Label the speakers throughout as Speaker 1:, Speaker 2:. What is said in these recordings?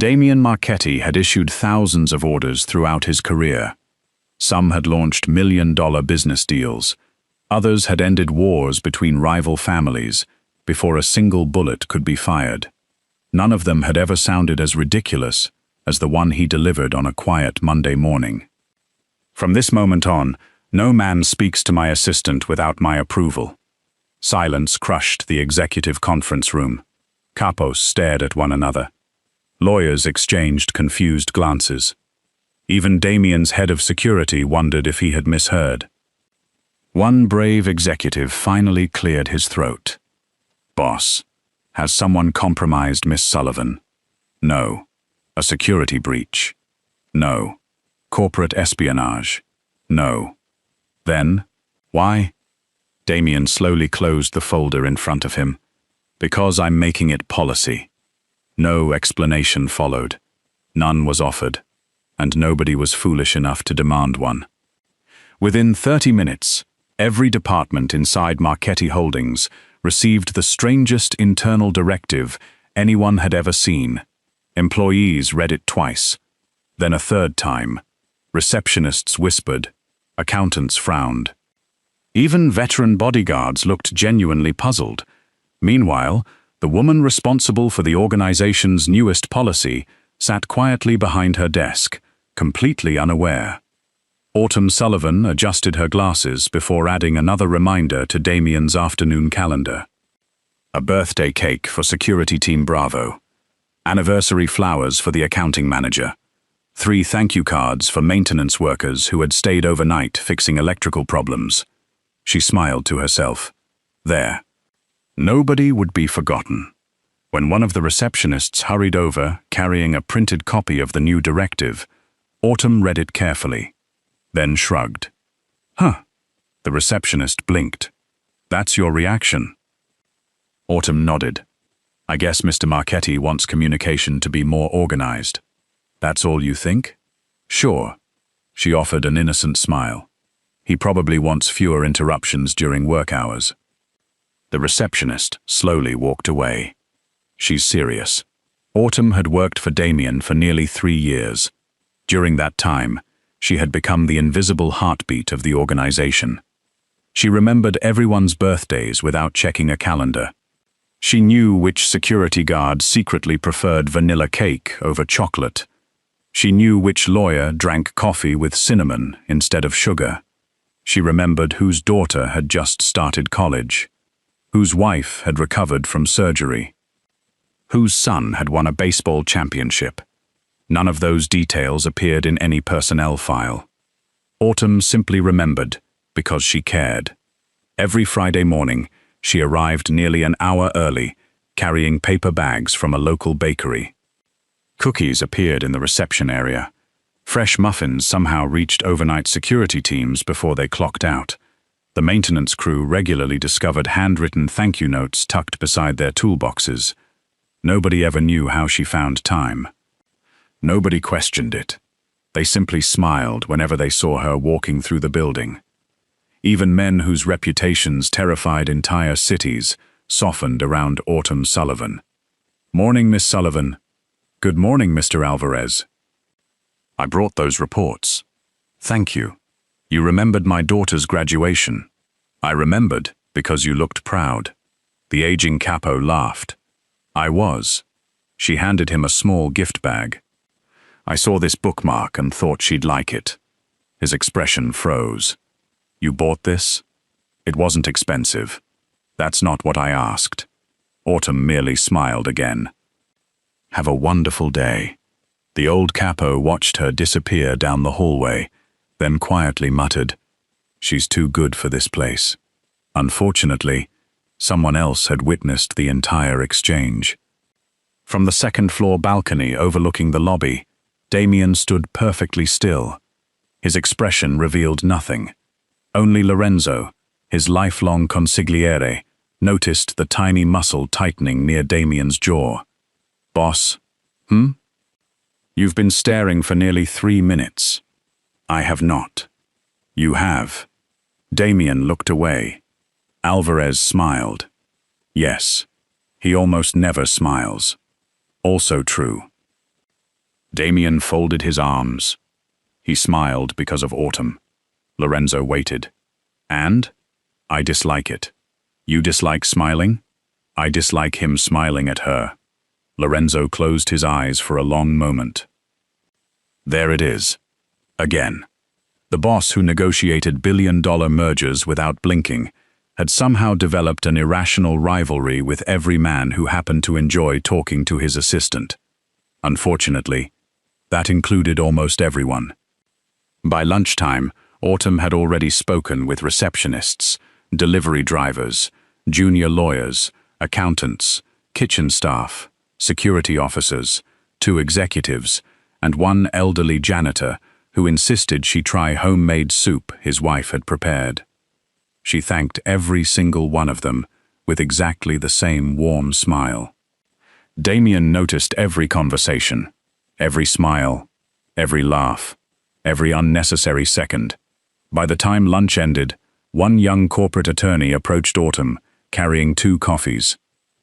Speaker 1: Damien Marchetti had issued thousands of orders throughout his career. Some had launched million-dollar business deals. Others had ended wars between rival families before a single bullet could be fired. None of them had ever sounded as ridiculous as the one he delivered on a quiet Monday morning. "From this moment on, no man speaks to my assistant without my approval." Silence crushed the executive conference room. Capos stared at one another. Lawyers exchanged confused glances. Even Damien's head of security wondered if he had misheard. One brave executive finally cleared his throat. "Boss, has someone compromised Miss Sullivan?" "No." "A security breach?" "No." "Corporate espionage?" "No." "Then, why?" Damien slowly closed the folder in front of him. "Because I'm making it policy." No explanation followed. None was offered, and nobody was foolish enough to demand one. Within 30 minutes, every department inside Marchetti Holdings received the strangest internal directive anyone had ever seen. Employees read it twice, then a third time. Receptionists whispered. Accountants frowned. Even veteran bodyguards looked genuinely puzzled. Meanwhile, the woman responsible for the organization's newest policy sat quietly behind her desk, completely unaware. Autumn Sullivan adjusted her glasses before adding another reminder to Damien's afternoon calendar. A birthday cake for Security Team Bravo. Anniversary flowers for the accounting manager. 3 thank you cards for maintenance workers who had stayed overnight fixing electrical problems. She smiled to herself. There. Nobody would be forgotten. When one of the receptionists hurried over, carrying a printed copy of the new directive, Autumn read it carefully, then shrugged. "Huh." The receptionist blinked. "That's your reaction?" Autumn nodded. "I guess Mr. Marchetti wants communication to be more organized." "That's all you think?" "Sure." She offered an innocent smile. "He probably wants fewer interruptions during work hours." The receptionist slowly walked away. "She's serious." Autumn had worked for Damien for nearly 3 years. During that time, she had become the invisible heartbeat of the organization. She remembered everyone's birthdays without checking a calendar. She knew which security guard secretly preferred vanilla cake over chocolate. She knew which lawyer drank coffee with cinnamon instead of sugar. She remembered whose daughter had just started college, whose wife had recovered from surgery, whose son had won a baseball championship. None of those details appeared in any personnel file. Autumn simply remembered because she cared. Every Friday morning, she arrived nearly an hour early, carrying paper bags from a local bakery. Cookies appeared in the reception area. Fresh muffins somehow reached overnight security teams before they clocked out. The maintenance crew regularly discovered handwritten thank you notes tucked beside their toolboxes. Nobody ever knew how she found time. Nobody questioned it. They simply smiled whenever they saw her walking through the building. Even men whose reputations terrified entire cities softened around Autumn Sullivan. "Morning, Miss Sullivan." "Good morning, Mr. Alvarez." "I brought those reports." "Thank you. You remembered my daughter's graduation." "I remembered because you looked proud." The aging capo laughed. "I was." She handed him a small gift bag. "I saw this bookmark and thought she'd like it." His expression froze. "You bought this?" "It wasn't expensive." "That's not what I asked." Autumn merely smiled again. "Have a wonderful day." The old capo watched her disappear down the hallway, then quietly muttered, "She's too good for this place." Unfortunately, someone else had witnessed the entire exchange. From the second-floor balcony overlooking the lobby, Damien stood perfectly still. His expression revealed nothing. Only Lorenzo, his lifelong consigliere, noticed the tiny muscle tightening near Damien's jaw. "Boss? You've been staring for nearly 3 minutes." "I have not." "You have." Damien looked away. Alvarez smiled. "Yes, he almost never smiles." "Also true." Damien folded his arms. He smiled because of Autumn. Lorenzo waited. And? I dislike it. You dislike smiling? I dislike him smiling at her. Lorenzo closed his eyes for a long moment. There it is. Again. The boss who negotiated billion-dollar mergers without blinking had somehow developed an irrational rivalry with every man who happened to enjoy talking to his assistant. Unfortunately, that included almost everyone. By lunchtime, Autumn had already spoken with receptionists, delivery drivers, junior lawyers, accountants, kitchen staff, security officers, 2 executives, and 1 elderly janitor who insisted she try homemade soup his wife had prepared. She thanked every single one of them with exactly the same warm smile. Damien noticed every conversation, every smile, every laugh, every unnecessary second. By the time lunch ended, 1 young corporate attorney approached Autumn, carrying 2 coffees.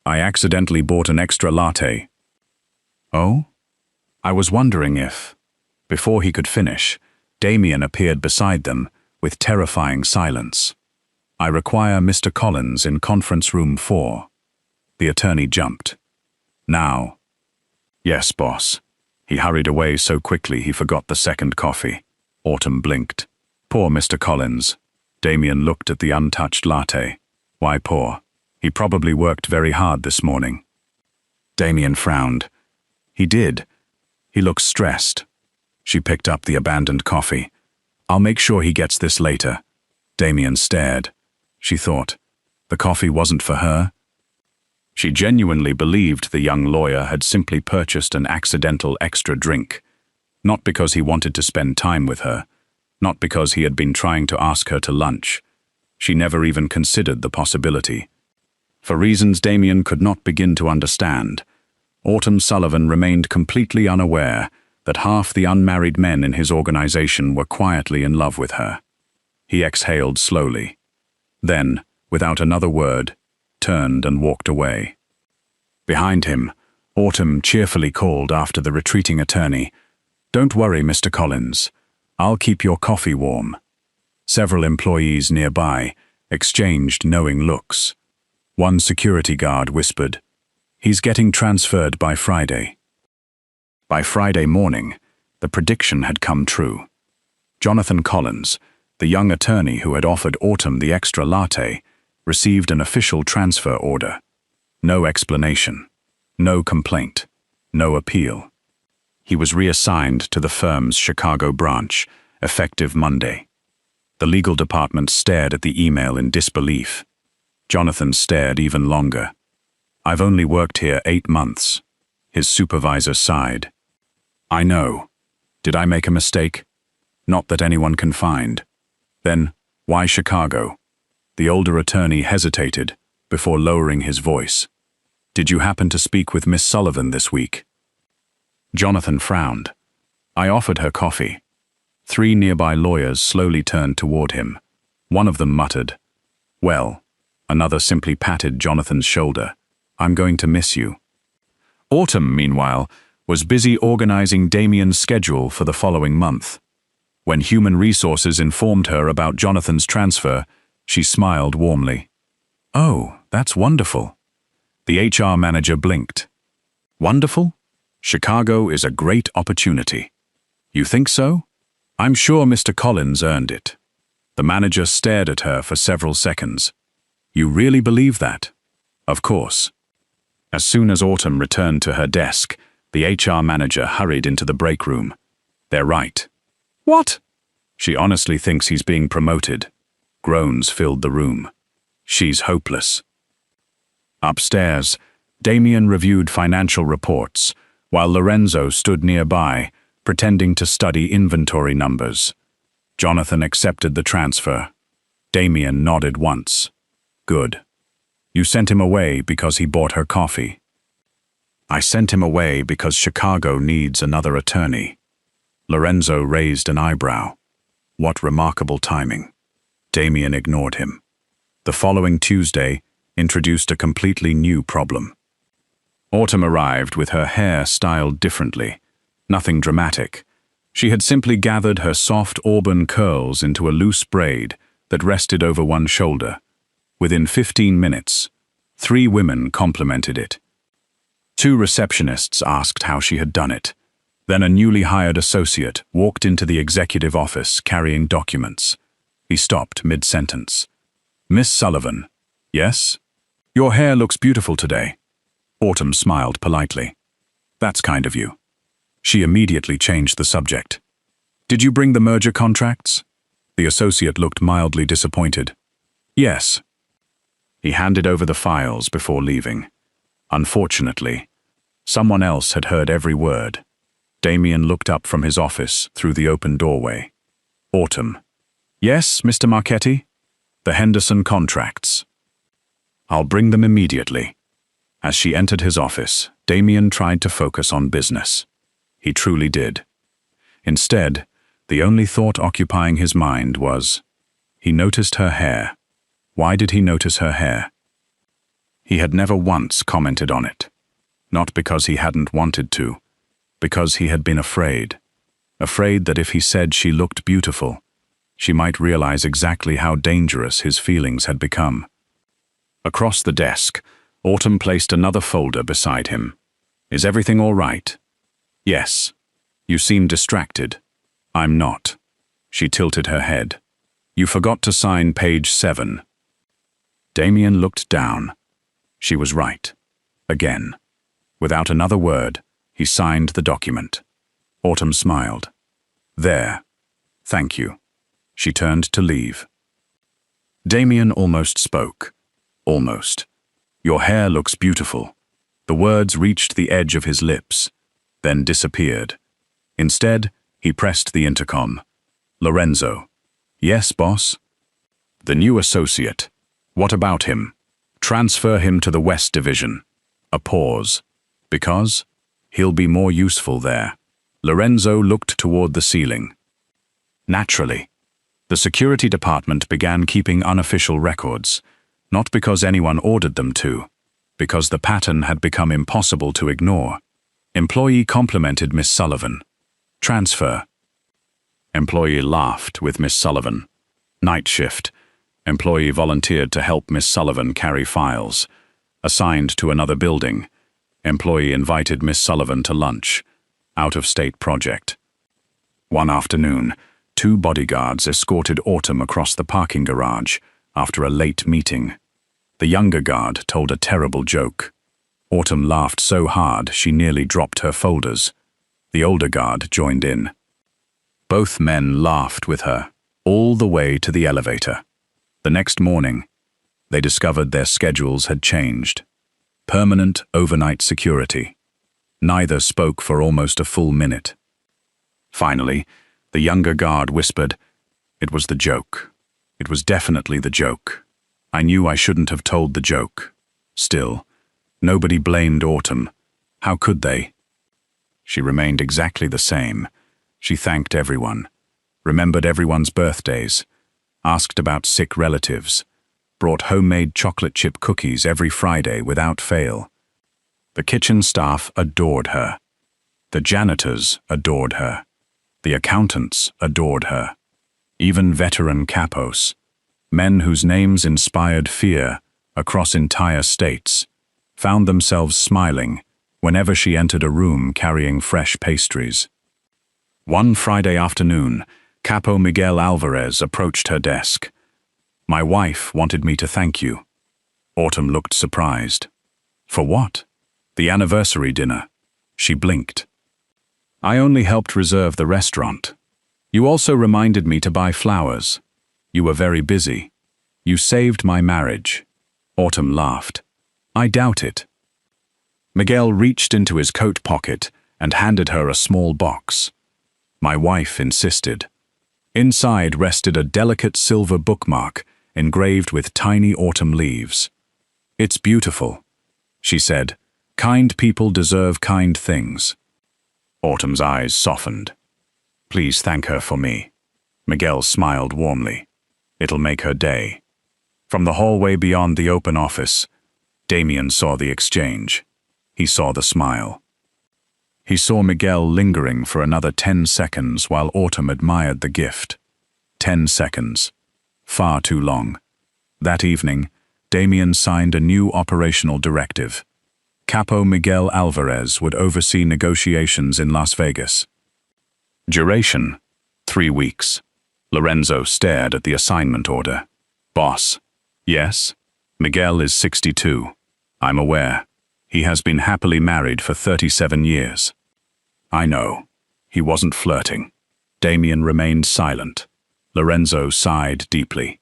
Speaker 1: I accidentally bought an extra latte. Oh? I was wondering if... Before he could finish, Damien appeared beside them with terrifying silence. I require Mr. Collins in conference room 4. The attorney jumped. Now. Yes, boss. He hurried away so quickly he forgot the second coffee. Autumn blinked. Poor Mr. Collins. Damien looked at the untouched latte. Why poor? He probably worked very hard this morning. Damien frowned. He did. He looked stressed. She picked up the abandoned coffee. I'll make sure he gets this later. Damien stared. She thought, the coffee wasn't for her? She genuinely believed the young lawyer had simply purchased an accidental extra drink. Not because he wanted to spend time with her. Not because he had been trying to ask her to lunch. She never even considered the possibility. For reasons Damien could not begin to understand, Autumn Sullivan remained completely unaware that half the unmarried men in his organization were quietly in love with her. He exhaled slowly. Then, without another word, turned and walked away. Behind him, Autumn cheerfully called after the retreating attorney, "Don't worry, Mr. Collins. I'll keep your coffee warm." Several employees nearby exchanged knowing looks. One security guard whispered, "He's getting transferred by Friday." By Friday morning, the prediction had come true. Jonathan Collins, the young attorney who had offered Autumn the extra latte, received an official transfer order. No explanation, no complaint, no appeal. He was reassigned to the firm's Chicago branch, effective Monday. The legal department stared at the email in disbelief. Jonathan stared even longer. "I've only worked here 8 months." His supervisor sighed. "I know. Did I make a mistake? Not that anyone can find." Then, why Chicago? The older attorney hesitated before lowering his voice. "Did you happen to speak with Miss Sullivan this week?" Jonathan frowned. "I offered her coffee." 3 nearby lawyers slowly turned toward him. One of them muttered, "Well." Another simply patted Jonathan's shoulder. "I'm going to miss you." Autumn, meanwhile, was busy organizing Damien's schedule for the following month. When Human Resources informed her about Jonathan's transfer, she smiled warmly. "Oh, that's wonderful." The HR manager blinked. "Wonderful? Chicago is a great opportunity." "You think so?" "I'm sure Mr. Collins earned it." The manager stared at her for several seconds. "You really believe that?" "Of course." As soon as Autumn returned to her desk, the HR manager hurried into the break room. "They're right." "What?" "She honestly thinks he's being promoted." Groans filled the room. "She's hopeless." Upstairs, Damien reviewed financial reports, while Lorenzo stood nearby, pretending to study inventory numbers. Jonathan accepted the transfer. Damien nodded once. "Good. You sent him away because he bought her coffee." "I sent him away because Chicago needs another attorney." Lorenzo raised an eyebrow. What remarkable timing. Damien ignored him. The following Tuesday introduced a completely new problem. Autumn arrived with her hair styled differently, Nothing dramatic. She had simply gathered her soft auburn curls into a loose braid that rested over one shoulder. Within 15 minutes, 3 women complimented it. 2 receptionists asked how she had done it. Then a newly hired associate walked into the executive office carrying documents. He stopped mid-sentence. "Miss Sullivan." "Yes?" "Your hair looks beautiful today." Autumn smiled politely. "That's kind of you." She immediately changed the subject. "Did you bring the merger contracts?" The associate looked mildly disappointed. "Yes." He handed over the files before leaving. Unfortunately, someone else had heard every word. Damien looked up from his office through the open doorway. "Autumn." "Yes, Mr. Marchetti?" "The Henderson contracts." "I'll bring them immediately." As she entered his office, Damien tried to focus on business. He truly did. Instead, the only thought occupying his mind was, he noticed her hair. Why did he notice her hair? He had never once commented on it. Not because he hadn't wanted to, because he had been afraid. Afraid that if he said she looked beautiful, she might realize exactly how dangerous his feelings had become. Across the desk, Autumn placed another folder beside him. "Is everything all right?" "Yes." "You seem distracted." "I'm not." She tilted her head. "You forgot to sign page 7. Damien looked down. She was right. Again. Without another word, he signed the document. Autumn smiled. "There. Thank you." She turned to leave. Damien almost spoke. Almost. "Your hair looks beautiful." The words reached the edge of his lips, then disappeared. Instead, he pressed the intercom. "Lorenzo." "Yes, boss?" "The new associate. What about him?" "Transfer him to the West Division." A pause. "Because?" "He'll be more useful there." Lorenzo looked toward the ceiling. "Naturally." The security department began keeping unofficial records, not because anyone ordered them to, because the pattern had become impossible to ignore. Employee complimented Miss Sullivan. "Transfer." Employee laughed with Miss Sullivan. Night shift. Employee volunteered to help Miss Sullivan carry files. Assigned to another building. Employee invited Miss Sullivan to lunch. Out-of-state project. One afternoon, 2 bodyguards escorted Autumn across the parking garage after a late meeting. The younger guard told a terrible joke. Autumn laughed so hard she nearly dropped her folders. The older guard joined in. Both men laughed with her, all the way to the elevator. The next morning, they discovered their schedules had changed. Permanent overnight security. Neither spoke for almost a full minute. Finally, the younger guard whispered, "It was the joke. It was definitely the joke. I knew I shouldn't have told the joke." Still, nobody blamed Autumn. How could they? She remained exactly the same. She thanked everyone, remembered everyone's birthdays, asked about sick relatives, brought homemade chocolate chip cookies every Friday without fail. The kitchen staff adored her. The janitors adored her. The accountants adored her. Even veteran capos, men whose names inspired fear across entire states, found themselves smiling whenever she entered a room carrying fresh pastries. One Friday afternoon, Capo Miguel Alvarez approached her desk. "My wife wanted me to thank you." Autumn looked surprised. "For what?" "The anniversary dinner." She blinked. "I only helped reserve the restaurant. You also reminded me to buy flowers. You were very busy. You saved my marriage." Autumn laughed. "I doubt it." Miguel reached into his coat pocket and handed her a small box. "My wife insisted." Inside rested a delicate silver bookmark engraved with tiny autumn leaves. "It's beautiful," she said. "Kind people deserve kind things." Autumn's eyes softened. "Please thank her for me." Miguel smiled warmly. "It'll make her day." From the hallway beyond the open office, Damien saw the exchange. He saw the smile. He saw Miguel lingering for another 10 seconds while Autumn admired the gift. 10 seconds. Far too long. That evening, Damien signed a new operational directive. Capo Miguel Alvarez would oversee negotiations in Las Vegas. Duration: 3 weeks. Lorenzo stared at the assignment order. Boss: yes? Miguel is 62. I'm aware. He has been happily married for 37 years. I know. He wasn't flirting. Damien remained silent. Lorenzo sighed deeply.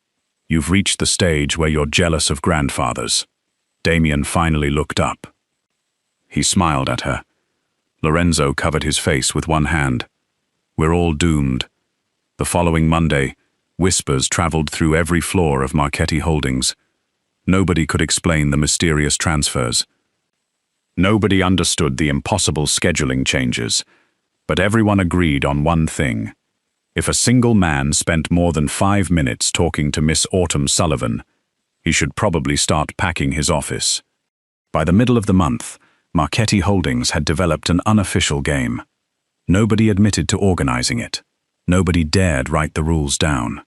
Speaker 1: You've reached the stage where you're jealous of grandfathers. Damien finally looked up. He smiled at her. Lorenzo covered his face with one hand. We're all doomed. The following Monday, whispers traveled through every floor of Marchetti Holdings. Nobody could explain the mysterious transfers. Nobody understood the impossible scheduling changes, but everyone agreed on one thing. If a single man spent more than 5 minutes talking to Miss Autumn Sullivan, he should probably start packing his office. By the middle of the month, Marchetti Holdings had developed an unofficial game. Nobody admitted to organizing it. Nobody dared write the rules down.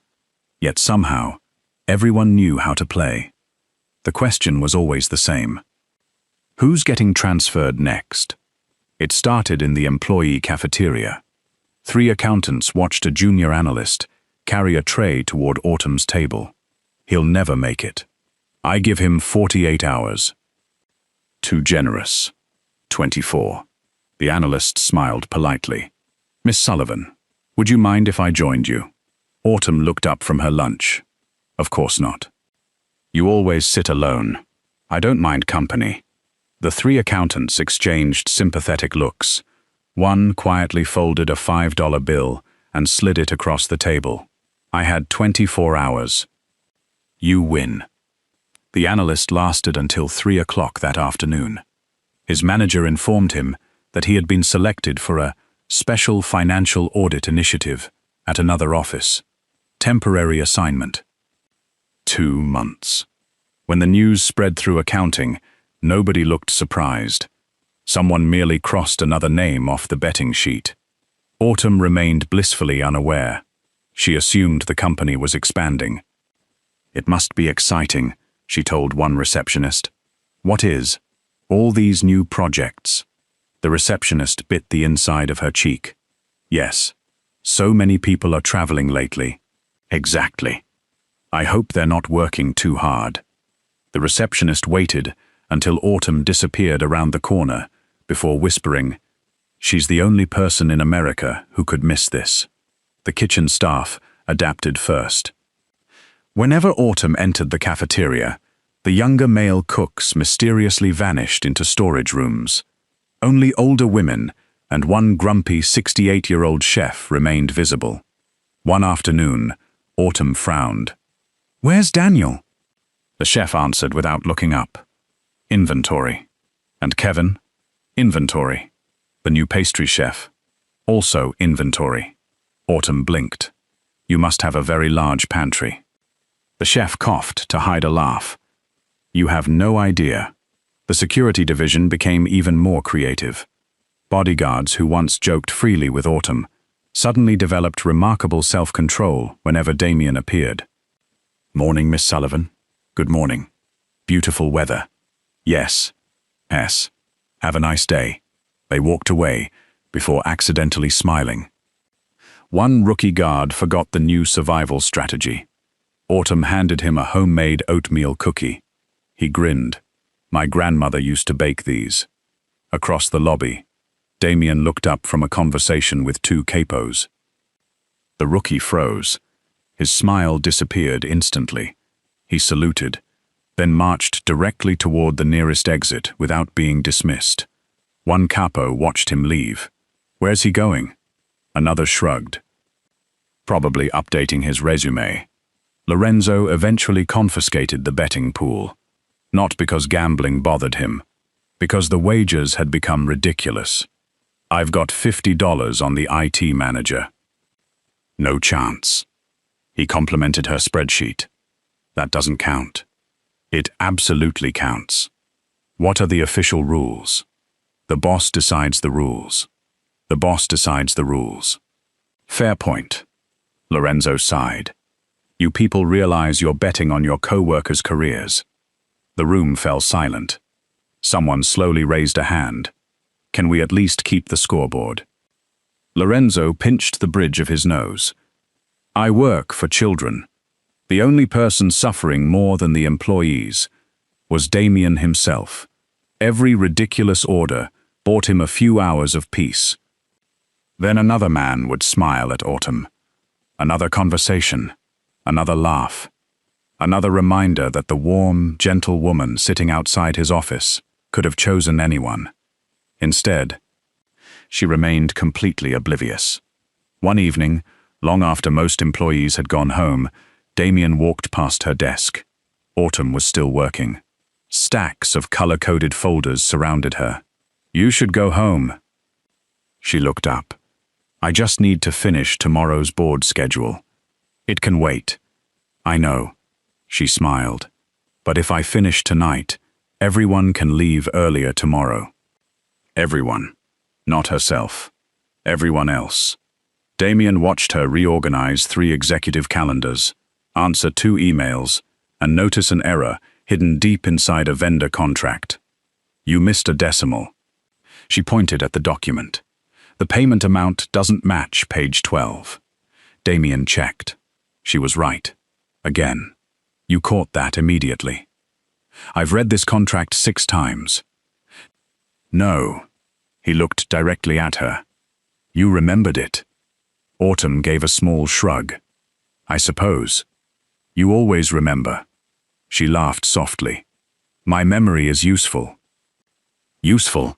Speaker 1: Yet somehow, everyone knew how to play. The question was always the same. Who's getting transferred next? It started in the employee cafeteria. 3 accountants watched a junior analyst carry a tray toward Autumn's table. He'll never make it. I give him 48 hours. Too generous. 24. The analyst smiled politely. Miss Sullivan, would you mind if I joined you? Autumn looked up from her lunch. Of course not. You always sit alone. I don't mind company. The 3 accountants exchanged sympathetic looks. One quietly folded a $5 bill and slid it across the table. I had 24 hours. You win. The analyst lasted until 3 o'clock that afternoon. His manager informed him that he had been selected for a special financial audit initiative at another office. Temporary assignment. 2 months. When the news spread through accounting, nobody looked surprised. Someone merely crossed another name off the betting sheet. Autumn remained blissfully unaware. She assumed the company was expanding. It must be exciting, she told one receptionist. What is? All these new projects. The receptionist bit the inside of her cheek. Yes. So many people are traveling lately. Exactly. I hope they're not working too hard. The receptionist waited until Autumn disappeared around the corner before whispering, "She's the only person in America who could miss this." The kitchen staff adapted first. Whenever Autumn entered the cafeteria, the younger male cooks mysteriously vanished into storage rooms. Only older women and one grumpy 68-year-old chef remained visible. One afternoon, Autumn frowned. "Where's Daniel?" The chef answered without looking up. "Inventory." "And Kevin?" "Inventory." The new pastry chef. "Also inventory." Autumn blinked. "You must have a very large pantry." The chef coughed to hide a laugh. "You have no idea." The security division became even more creative. Bodyguards who once joked freely with Autumn suddenly developed remarkable self-control whenever Damien appeared. "Morning, Miss Sullivan." "Good morning." "Beautiful weather." "Yes." "S. Have a nice day." They walked away before accidentally smiling. One rookie guard forgot the new survival strategy. Autumn handed him a homemade oatmeal cookie. He grinned. "My grandmother used to bake these." Across the lobby, Damien looked up from a conversation with 2 capos. The rookie froze. His smile disappeared instantly. He saluted, then marched directly toward the nearest exit without being dismissed. One capo watched him leave. "Where's he going?" Another shrugged. "Probably updating his resume." Lorenzo eventually confiscated the betting pool. Not because gambling bothered him, because the wagers had become ridiculous. "I've got $50 on the IT manager." "No chance." He complimented her spreadsheet. "That doesn't count." "It absolutely counts." "What are the official rules?" "The boss decides the rules." The boss decides the rules. Fair point. Lorenzo sighed. You people realize you're betting on your co-workers' careers. The room fell silent. Someone slowly raised a hand. Can we at least keep the scoreboard? Lorenzo pinched the bridge of his nose. I work for children. The only person suffering more than the employees was Damien himself. Every ridiculous order bought him a few hours of peace. Then another man would smile at Autumn. Another conversation, another laugh, another reminder that the warm, gentle woman sitting outside his office could have chosen anyone. Instead, she remained completely oblivious. One evening, long after most employees had gone home, Damien walked past her desk. Autumn was still working. Stacks of color-coded folders surrounded her. You should go home. She looked up. I just need to finish tomorrow's board schedule. It can wait. I know. She smiled. But if I finish tonight, everyone can leave earlier tomorrow. Everyone. Not herself. Everyone else. Damien watched her reorganize 3 executive calendars, answer 2 emails, and notice an error hidden deep inside a vendor contract. You missed a decimal. She pointed at the document. The payment amount doesn't match page 12. Damien checked. She was right. Again. You caught that immediately. I've read this contract 6 times. No. He looked directly at her. You remembered it. Autumn gave a small shrug. I suppose. You always remember. She laughed softly. My memory is useful. Useful?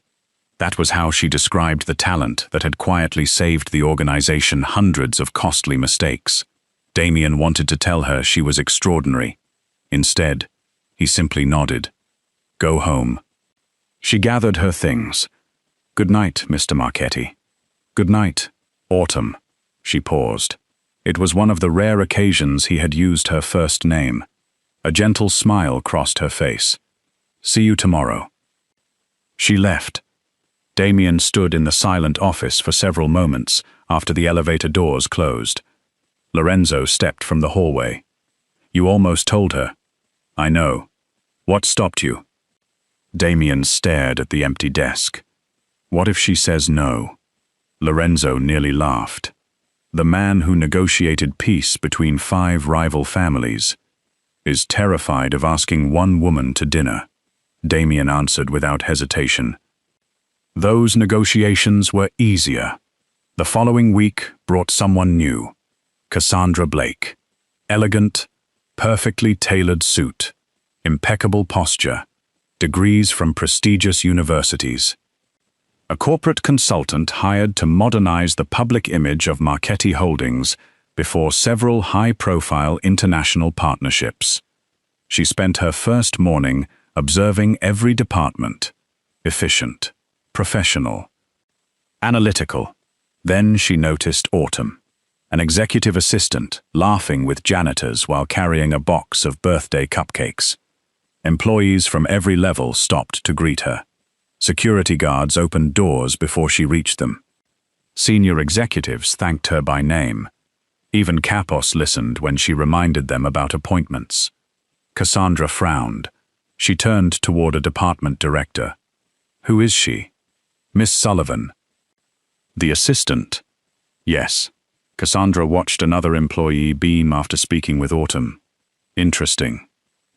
Speaker 1: That was how she described the talent that had quietly saved the organization hundreds of costly mistakes. Damien wanted to tell her she was extraordinary. Instead, he simply nodded. Go home. She gathered her things. Good night, Mr. Marchetti. Good night, Autumn. She paused. It was one of the rare occasions he had used her first name. A gentle smile crossed her face. See you tomorrow. She left. Damien stood in the silent office for several moments after the elevator doors closed. Lorenzo stepped from the hallway. You almost told her. I know. What stopped you? Damien stared at the empty desk. What if she says no? Lorenzo nearly laughed. The man who negotiated peace between 5 rival families is terrified of asking one woman to dinner. Damien answered without hesitation. Those negotiations were easier. The following week brought someone new. Cassandra Blake. Elegant, perfectly tailored suit, impeccable posture, degrees from prestigious universities. A corporate consultant hired to modernize the public image of Marchetti Holdings before several high-profile international partnerships. She spent her first morning observing every department. Efficient, professional, analytical. Then she noticed Autumn, an executive assistant, laughing with janitors while carrying a box of birthday cupcakes. Employees from every level stopped to greet her. Security guards opened doors before she reached them. Senior executives thanked her by name. Even Kapos listened when she reminded them about appointments. Cassandra frowned. She turned toward a department director. Who is she? Miss Sullivan. The assistant. Yes. Cassandra watched another employee beam after speaking with Autumn. Interesting.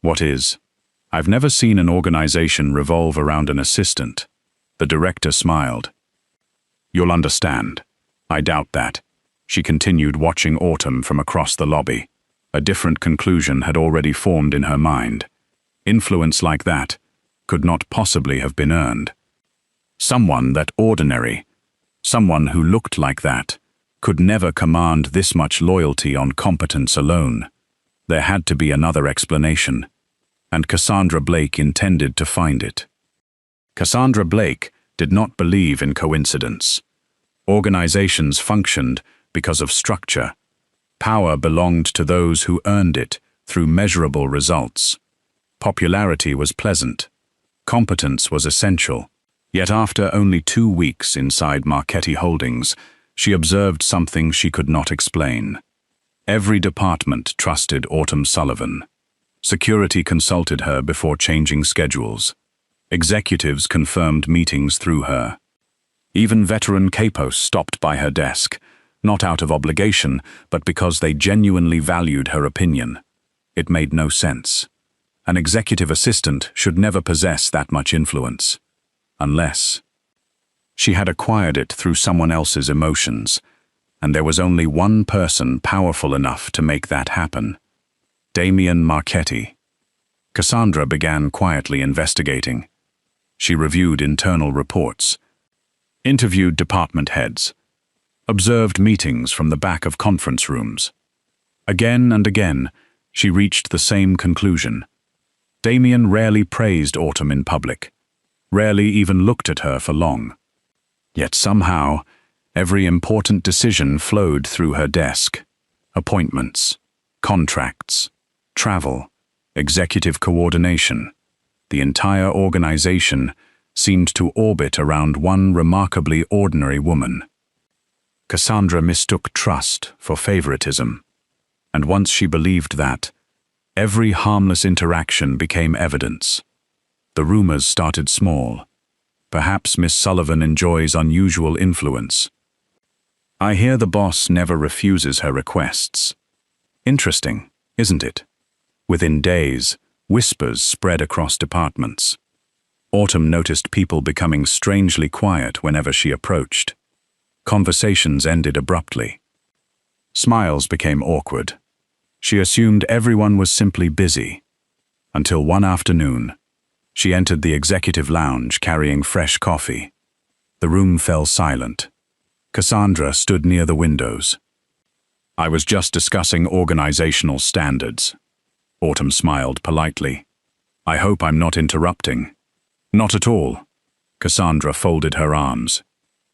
Speaker 1: What is? I've never seen an organization revolve around an assistant. The director smiled. You'll understand. I doubt that. She continued watching Autumn from across the lobby. A different conclusion had already formed in her mind. Influence like that could not possibly have been earned. Someone that ordinary, someone who looked like that, could never command this much loyalty on competence alone. There had to be another explanation, and Cassandra Blake intended to find it. Cassandra Blake did not believe in coincidence. Organizations functioned because of structure. Power belonged to those who earned it through measurable results. Popularity was pleasant. Competence was essential. Yet after only 2 weeks inside Marchetti Holdings, she observed something she could not explain. Every department trusted Autumn Sullivan. Security consulted her before changing schedules. Executives confirmed meetings through her. Even veteran capos stopped by her desk, not out of obligation, but because they genuinely valued her opinion. It made no sense. An executive assistant should never possess that much influence. Unless she had acquired it through someone else's emotions, and there was only one person powerful enough to make that happen. Damien Marchetti. Cassandra began quietly investigating. She reviewed internal reports, interviewed department heads, observed meetings from the back of conference rooms. Again and again, she reached the same conclusion. Damien rarely praised Autumn in public, rarely even looked at her for long. Yet somehow, every important decision flowed through her desk. Appointments, contracts, travel, executive coordination. The entire organization seemed to orbit around one remarkably ordinary woman. Cassandra mistook trust for favoritism, and once she believed that, every harmless interaction became evidence. The rumors started small. Perhaps Miss Sullivan enjoys unusual influence. I hear the boss never refuses her requests. Interesting, isn't it? Within days, whispers spread across departments. Autumn noticed people becoming strangely quiet whenever she approached. Conversations ended abruptly. Smiles became awkward. She assumed everyone was simply busy. Until one afternoon, she entered the executive lounge carrying fresh coffee. The room fell silent. Cassandra stood near the windows. I was just discussing organizational standards. Autumn smiled politely. I hope I'm not interrupting. Not at all. Cassandra folded her arms.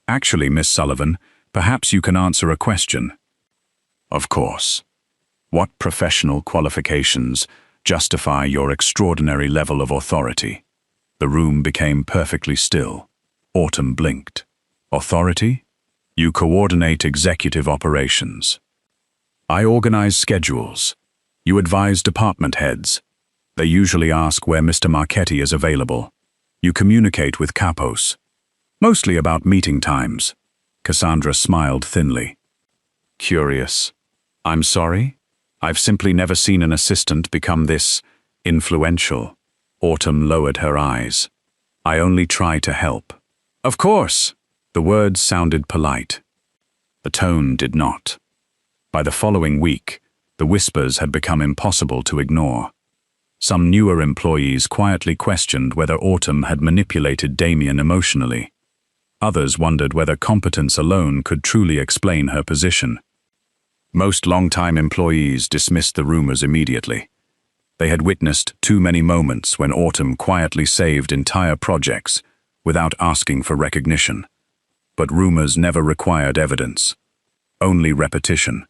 Speaker 1: Actually, Miss Sullivan, perhaps you can answer a question. Of course. What professional qualifications justify your extraordinary level of authority? The room became perfectly still. Autumn blinked. Authority? You coordinate executive operations. I organize schedules. You advise department heads. They usually ask where Mr. Marchetti is available. You communicate with capos. Mostly about meeting times. Cassandra smiled thinly. Curious. I'm sorry? I've simply never seen an assistant become this influential. Autumn lowered her eyes. I only try to help. Of course. The words sounded polite. The tone did not. By the following week, the whispers had become impossible to ignore. Some newer employees quietly questioned whether Autumn had manipulated Damien emotionally. Others wondered whether competence alone could truly explain her position. Most longtime employees dismissed the rumors immediately. They had witnessed too many moments when Autumn quietly saved entire projects without asking for recognition. But rumors never required evidence, only repetition.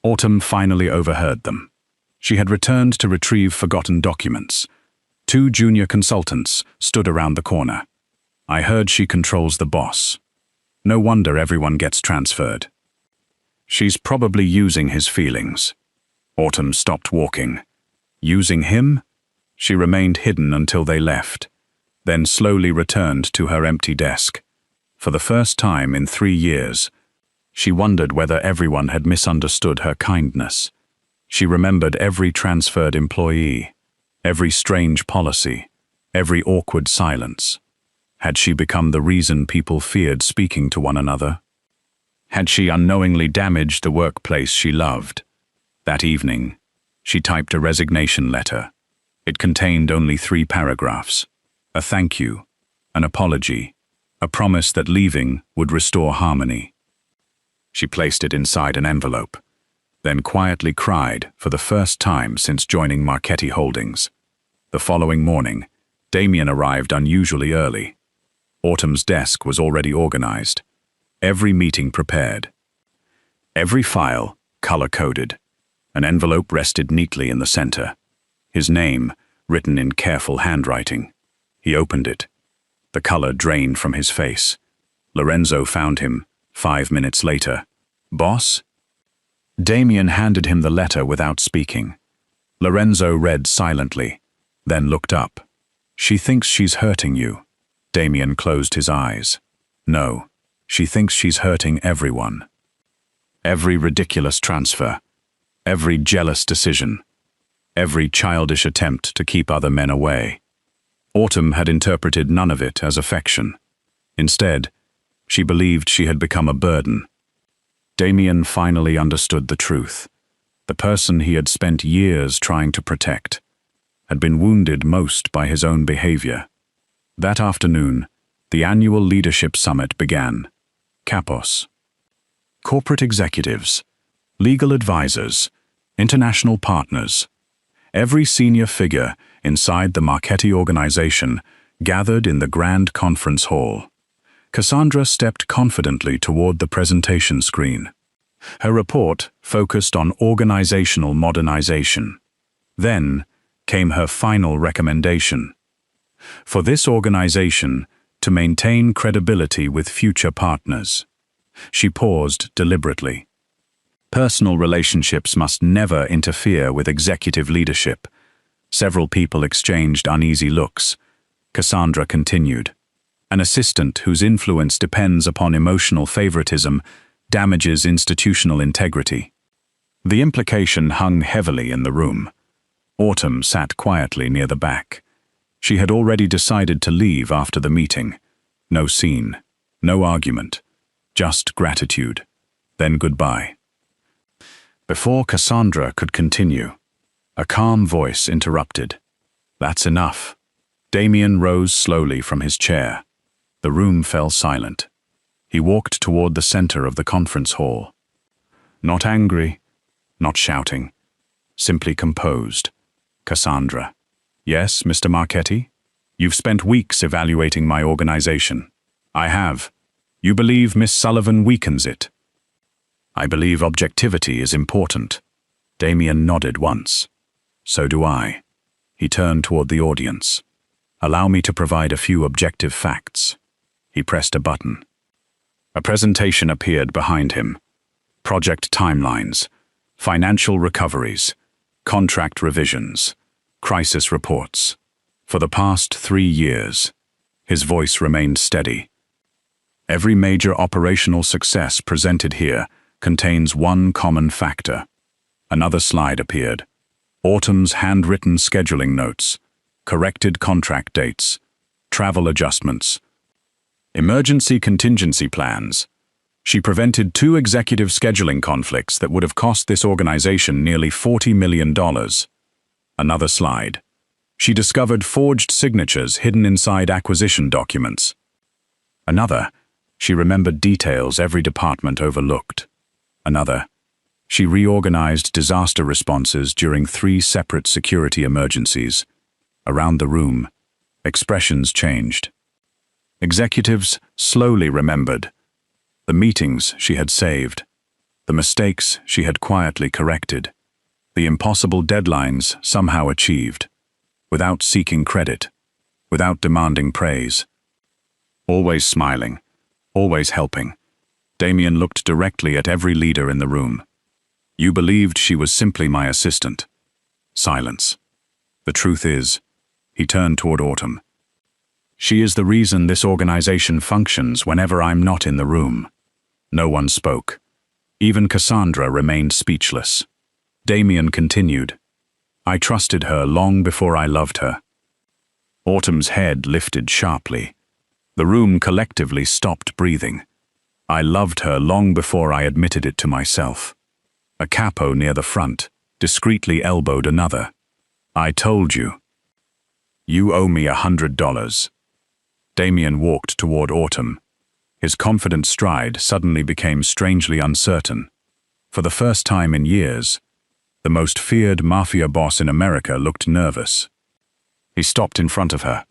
Speaker 1: Autumn finally overheard them. She had returned to retrieve forgotten documents. 2 junior consultants stood around the corner. I heard she controls the boss. No wonder everyone gets transferred. She's probably using his feelings. Autumn stopped walking. Using him? She remained hidden until they left, then slowly returned to her empty desk. For the first time in 3 years, she wondered whether everyone had misunderstood her kindness. She remembered every transferred employee, every strange policy, every awkward silence. Had she become the reason people feared speaking to one another? Had she unknowingly damaged the workplace she loved? That evening, she typed a resignation letter. It contained only 3 paragraphs. A thank you, an apology, a promise that leaving would restore harmony. She placed it inside an envelope, then quietly cried for the first time since joining Marchetti Holdings. The following morning, Damien arrived unusually early. Autumn's desk was already organized, every meeting prepared, every file color-coded. An envelope rested neatly in the center, his name written in careful handwriting. He opened it. The color drained from his face. Lorenzo found him 5 minutes later. "Boss?" Damien handed him the letter without speaking. Lorenzo read silently, then looked up. "She thinks she's hurting you." Damien closed his eyes. "No, she thinks she's hurting everyone. Every ridiculous transfer, every jealous decision, every childish attempt to keep other men away." Autumn had interpreted none of it as affection. Instead, she believed she had become a burden. Damien finally understood the truth. The person he had spent years trying to protect had been wounded most by his own behavior. That afternoon, the annual leadership summit began. Capos. Corporate executives, legal advisors, international partners. Every senior figure inside the Marchetti organization gathered in the grand conference hall. Cassandra stepped confidently toward the presentation screen. Her report focused on organizational modernization. Then came her final recommendation. For this organization to maintain credibility with future partners. She paused deliberately. Personal relationships must never interfere with executive leadership. Several people exchanged uneasy looks. Cassandra continued. An assistant whose influence depends upon emotional favoritism damages institutional integrity. The implication hung heavily in the room. Autumn sat quietly near the back. She had already decided to leave after the meeting. No scene, no argument, just gratitude, then goodbye. Before Cassandra could continue, a calm voice interrupted. "That's enough." Damien rose slowly from his chair. The room fell silent. He walked toward the center of the conference hall. Not angry, not shouting, simply composed. "Cassandra." "Yes, Mr. Marchetti? You've spent weeks evaluating my organization." "I have. You believe Miss Sullivan weakens it." "I believe objectivity is important." Damien nodded once. "So do I." He turned toward the audience. "Allow me to provide a few objective facts." He pressed a button. A presentation appeared behind him. Project timelines, financial recoveries, contract revisions, crisis reports. For the past 3 years, his voice remained steady. Every major operational success presented here contains one common factor. Another slide appeared. Autumn's handwritten scheduling notes, corrected contract dates, travel adjustments, emergency contingency plans. She prevented 2 executive scheduling conflicts that would have cost this organization nearly $40 million. Another slide. She discovered forged signatures hidden inside acquisition documents. Another. She remembered details every department overlooked. Another. She reorganized disaster responses during 3 separate security emergencies. Around the room, expressions changed. Executives slowly remembered. The meetings she had saved. The mistakes she had quietly corrected. The impossible deadlines somehow achieved. Without seeking credit. Without demanding praise. Always smiling. Always helping. Damien looked directly at every leader in the room. "You believed she was simply my assistant." Silence. "The truth is," he turned toward Autumn, "she is the reason this organization functions whenever I'm not in the room." No one spoke. Even Cassandra remained speechless. Damien continued. "I trusted her long before I loved her." Autumn's head lifted sharply. The room collectively stopped breathing. "I loved her long before I admitted it to myself." A capo near the front discreetly elbowed another. "I told you." "You owe me $100. Damien walked toward Autumn. His confident stride suddenly became strangely uncertain. For the first time in years, the most feared mafia boss in America looked nervous. He stopped in front of her.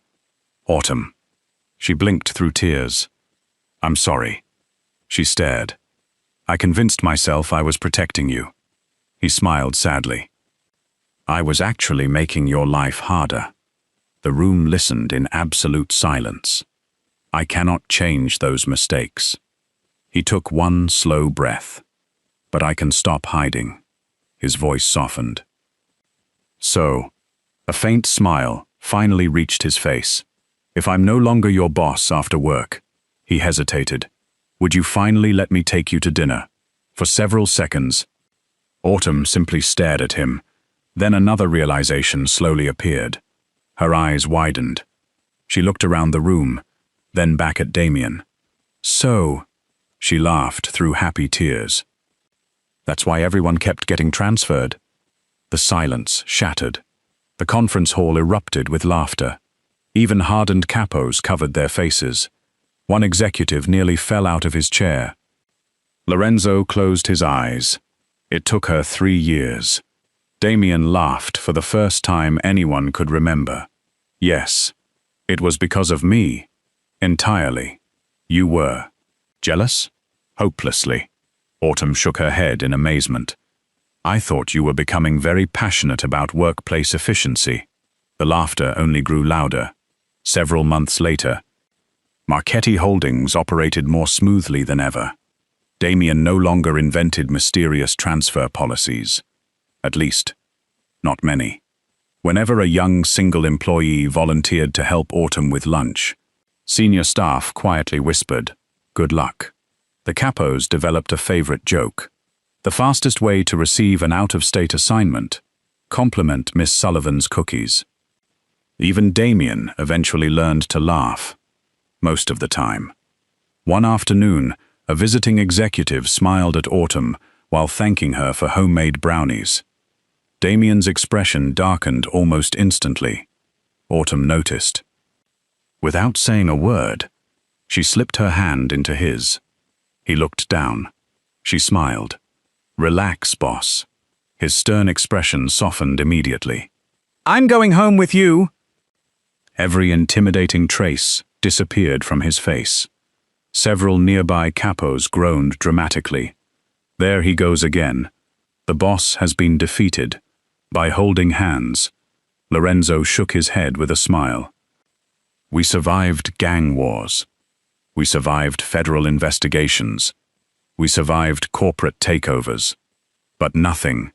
Speaker 1: "Autumn." She blinked through tears. "I'm sorry." She stared. "I convinced myself I was protecting you." He smiled sadly. "I was actually making your life harder." The room listened in absolute silence. I cannot change those mistakes. He took one slow breath. But I can stop hiding. His voice softened. So, a faint smile finally reached his face. If I'm no longer your boss after work, he hesitated. Would you finally let me take you to dinner? For several seconds, Autumn simply stared at him. Then another realization slowly appeared. Her eyes widened. She looked around the room, then back at Damien. So, she laughed through happy tears. That's why everyone kept getting transferred. The silence shattered. The conference hall erupted with laughter. Even hardened capos covered their faces. One executive nearly fell out of his chair. Lorenzo closed his eyes. It took her 3 years. Damien laughed for the first time anyone could remember. Yes, it was because of me. Entirely. You were. Jealous? Hopelessly. Autumn shook her head in amazement. I thought you were becoming very passionate about workplace efficiency. The laughter only grew louder. Several months later, Marchetti Holdings operated more smoothly than ever. Damien no longer invented mysterious transfer policies. At least, not many. Whenever a young single employee volunteered to help Autumn with lunch, senior staff quietly whispered, "Good luck." The capos developed a favorite joke. The fastest way to receive an out-of-state assignment: compliment Miss Sullivan's cookies. Even Damien eventually learned to laugh. Most of the time. One afternoon, a visiting executive smiled at Autumn while thanking her for homemade brownies. Damien's expression darkened almost instantly. Autumn noticed. Without saying a word, she slipped her hand into his. He looked down. She smiled. "Relax, boss." His stern expression softened immediately. "I'm going home with you." Every intimidating trace disappeared from his face. Several nearby capos groaned dramatically. There he goes again. The boss has been defeated. By holding hands. Lorenzo shook his head with a smile. We survived gang wars. We survived federal investigations. We survived corporate takeovers. But nothing.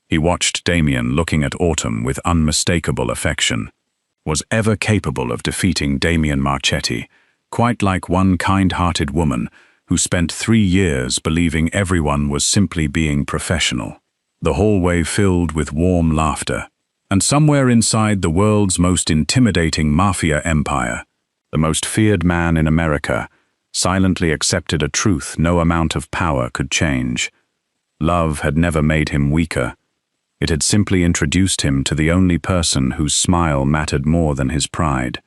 Speaker 1: He watched Damien looking at Autumn with unmistakable affection. Was ever capable of defeating Damien Marchetti, quite like one kind-hearted woman who spent 3 years believing everyone was simply being professional. The hallway filled with warm laughter. And somewhere inside the world's most intimidating mafia empire, the most feared man in America, silently accepted a truth no amount of power could change. Love had never made him weaker. It had simply introduced him to the only person whose smile mattered more than his pride.